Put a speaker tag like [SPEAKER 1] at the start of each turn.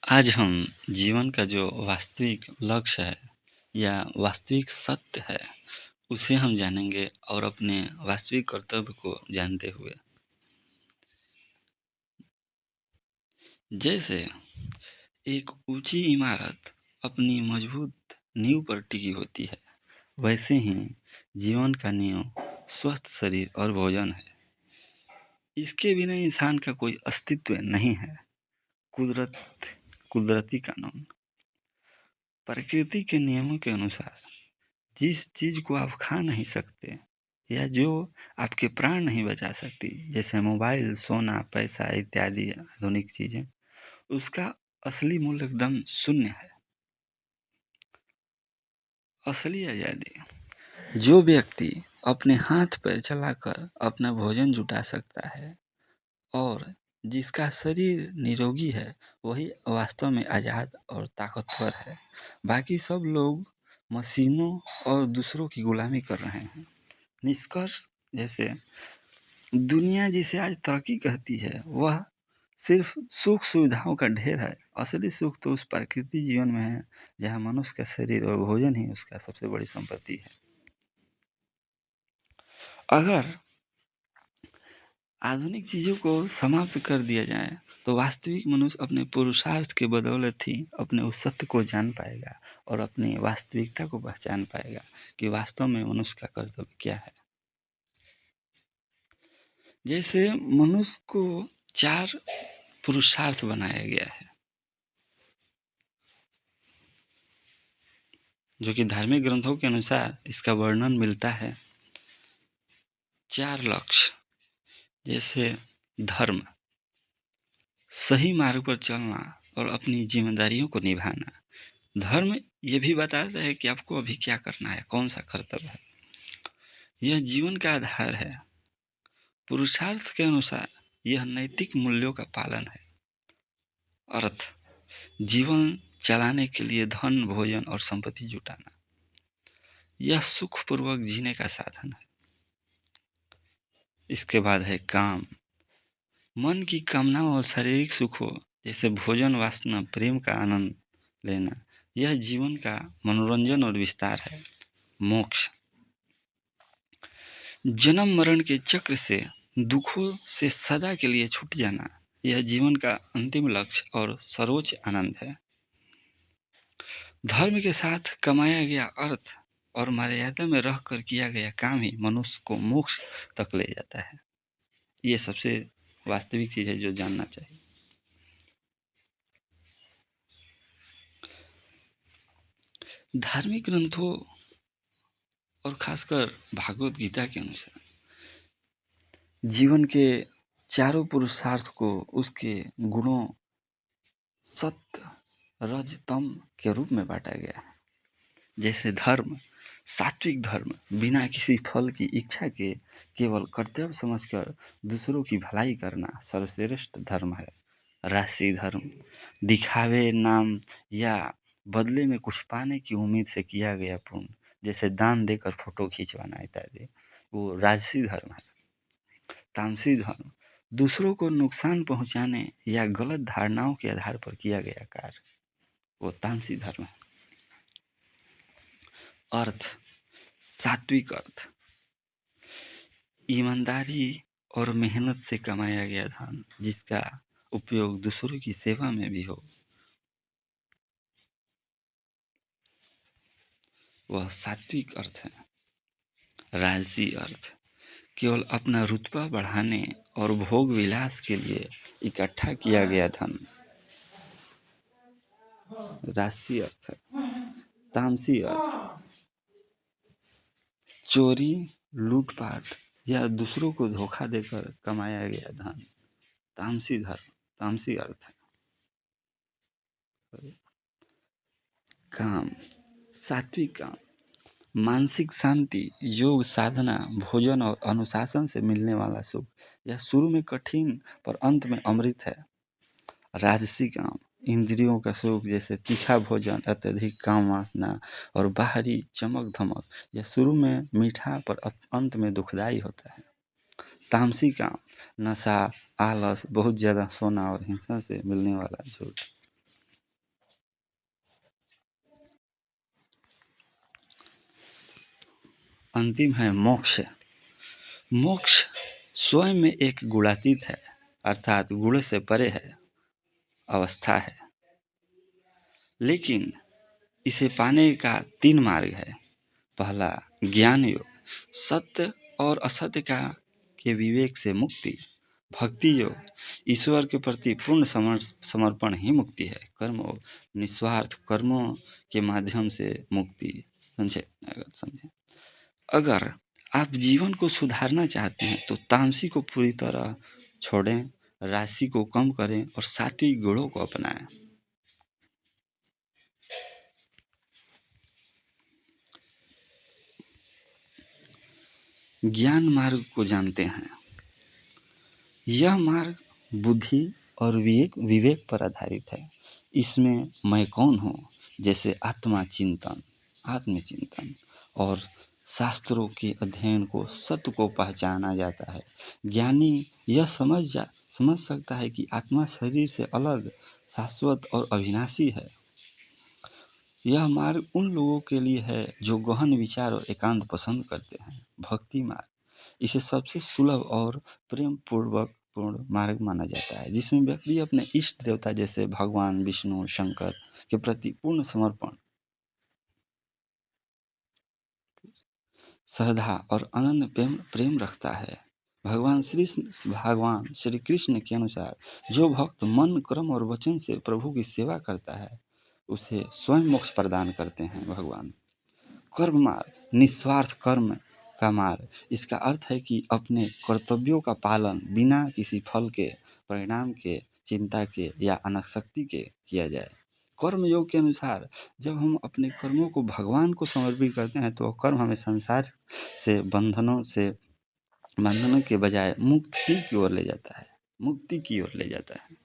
[SPEAKER 1] आज हम जीवन का जो वास्तविक लक्ष्य है या वास्तविक सत्य है, उसे हम जानेंगे और अपने वास्तविक कर्तव्य को जानते हुए। जैसे एक ऊंची इमारत अपनी मजबूत नींव पर टिकी होती है, वैसे ही जीवन का नींव स्वस्थ शरीर और भोजन है। इसके बिना इंसान का कोई अस्तित्व नहीं है। कुदरत कुदरती कानून प्रकृति के नियमों के अनुसार जिस चीज को आप खा नहीं सकते या जो आपके प्राण नहीं बचा सकती, जैसे मोबाइल, सोना, पैसा इत्यादि आधुनिक चीजें, उसका असली मूल्य एकदम शून्य है। असली आजादी जो व्यक्ति अपने हाथ पैर चलाकर अपना भोजन जुटा सकता है और जिसका शरीर निरोगी है, वही वास्तव में आजाद और ताकतवर है। बाकी सब लोग मशीनों और दूसरों की गुलामी कर रहे हैं। निष्कर्ष, जैसे दुनिया जिसे आज तरक्की कहती है, वह सिर्फ सुख सुविधाओं का ढेर है। असली सुख तो उस प्राकृतिक जीवन में है जहाँ मनुष्य का शरीर और भोजन ही उसका सबसे बड़ी संपत्ति है। अगर आधुनिक चीज़ों को समाप्त कर दिया जाए तो वास्तविक मनुष्य अपने पुरुषार्थ के बदौलत ही अपने उस सत्य को जान पाएगा और अपनी वास्तविकता को पहचान पाएगा कि वास्तव में मनुष्य का कर्तव्य क्या है। जैसे मनुष्य को 4 पुरुषार्थ बनाया गया है, जो कि धार्मिक ग्रंथों के अनुसार इसका वर्णन मिलता है। 4 लक्ष्य, जैसे धर्म, सही मार्ग पर चलना और अपनी जिम्मेदारियों को निभाना। धर्म ये भी बताता है कि आपको अभी क्या करना है, कौन सा कर्तव्य है। यह जीवन का आधार है। पुरुषार्थ के अनुसार यह नैतिक मूल्यों का पालन है। अर्थ, जीवन चलाने के लिए धन, भोजन और संपत्ति जुटाना। यह सुखपूर्वक जीने का साधन है। इसके बाद है काम, मन की कामनाओं और शारीरिक सुखों जैसे भोजन, वासना, प्रेम का आनंद लेना। यह जीवन का मनोरंजन और विस्तार है। मोक्ष, जन्म मरण के चक्र से, दुखों से सदा के लिए छूट जाना। यह जीवन का अंतिम लक्ष्य और सर्वोच्च आनंद है। धर्म के साथ कमाया गया अर्थ और मर्यादा में रहकर किया गया काम ही मनुष्य को मोक्ष तक ले जाता है। ये सबसे वास्तविक चीज है जो जानना चाहिए। धार्मिक ग्रंथों और खासकर भागवत गीता के अनुसार जीवन के चारों पुरुषार्थ को उसके गुणों सत्य, रज, तम के रूप में बांटा गया है। जैसे धर्म, सात्विक धर्म बिना किसी फल की इच्छा के केवल कर्तव्य समझकर दूसरों की भलाई करना सर्वश्रेष्ठ धर्म है। राजसी धर्म, दिखावे, नाम या बदले में कुछ पाने की उम्मीद से किया गया पुण्य, जैसे दान देकर फोटो खिंचवाना इत्यादि, वो राजसी धर्म है। तामसी धर्म, दूसरों को नुकसान पहुंचाने या गलत धारणाओं के आधार पर किया गया कार्य, वो तामसी धर्म है। अर्थ, सात्विक अर्थ, ईमानदारी और मेहनत से कमाया गया धन जिसका उपयोग दूसरों की सेवा में भी हो, वह सात्विक अर्थ है। राजसी अर्थ, केवल अपना रुतबा बढ़ाने और भोग विलास के लिए इकट्ठा किया गया धन, राजसी अर्थ है। तामसी अर्थ, चोरी, लूटपाट या दूसरों को धोखा देकर कमाया गया धन, तामसी अर्थ है। काम, सात्विक काम, मानसिक शांति, योग साधना, भोजन और अनुशासन से मिलने वाला सुख। यह शुरू में कठिन पर अंत में अमृत है। राजसी काम, इंद्रियों का सुख जैसे तीखा भोजन, अत्यधिक काम वासना और बाहरी चमक धमक। यह शुरू में मीठा पर अंत में दुखदायी होता है। तामसी काम, नशा, आलस, बहुत ज़्यादा सोना और हिंसा से मिलने वाला झूठ। अंतिम है मोक्ष। मोक्ष स्वयं में एक गुणातीत है, अर्थात गुण से परे है, अवस्था है। लेकिन इसे पाने का 3 मार्ग है। पहला ज्ञान योग, सत्य और असत्य का के विवेक से मुक्ति। भक्ति योग, ईश्वर के प्रति पूर्ण समर्पण ही मुक्ति है। कर्म योग, निस्वार्थ कर्मों के माध्यम से मुक्ति। समझे? अगर आप जीवन को सुधारना चाहते हैं तो तामसी को पूरी तरह छोड़ें, राशि को कम करें और सात्विक गुणों को अपनाएं। ज्ञान मार्ग को जानते हैं। यह मार्ग बुद्धि और विवेक पर आधारित है। इसमें मैं कौन हूँ जैसे आत्मचिंतन और शास्त्रों के अध्ययन को, सत्य को पहचाना जाता है। ज्ञानी यह समझ सकता है कि आत्मा शरीर से अलग, शाश्वत और अविनाशी है। यह मार्ग उन लोगों के लिए है जो गहन विचार और एकांत पसंद करते हैं। भक्ति मार्ग, इसे सबसे सुलभ और प्रेम पूर्ण मार्ग माना जाता है, जिसमें व्यक्ति अपने इष्ट देवता जैसे भगवान विष्णु, शंकर के प्रति पूर्ण समर्पण, श्रद्धा और अनन्य प्रेम रखता है। भगवान श्री कृष्ण के अनुसार जो भक्त मन, कर्म और वचन से प्रभु की सेवा करता है उसे स्वयं मोक्ष प्रदान करते हैं भगवान। कर्म मार्ग, निस्वार्थ कर्म का मार्ग। इसका अर्थ है कि अपने कर्तव्यों का पालन बिना किसी फल के, परिणाम के, चिंता के या अनासक्ति के किया जाए। कर्म योग के अनुसार जब हम अपने कर्मों को भगवान को समर्पित करते हैं तो कर्म हमें संसार से बंधनों के बजाय मुक्ति की ओर ले जाता है।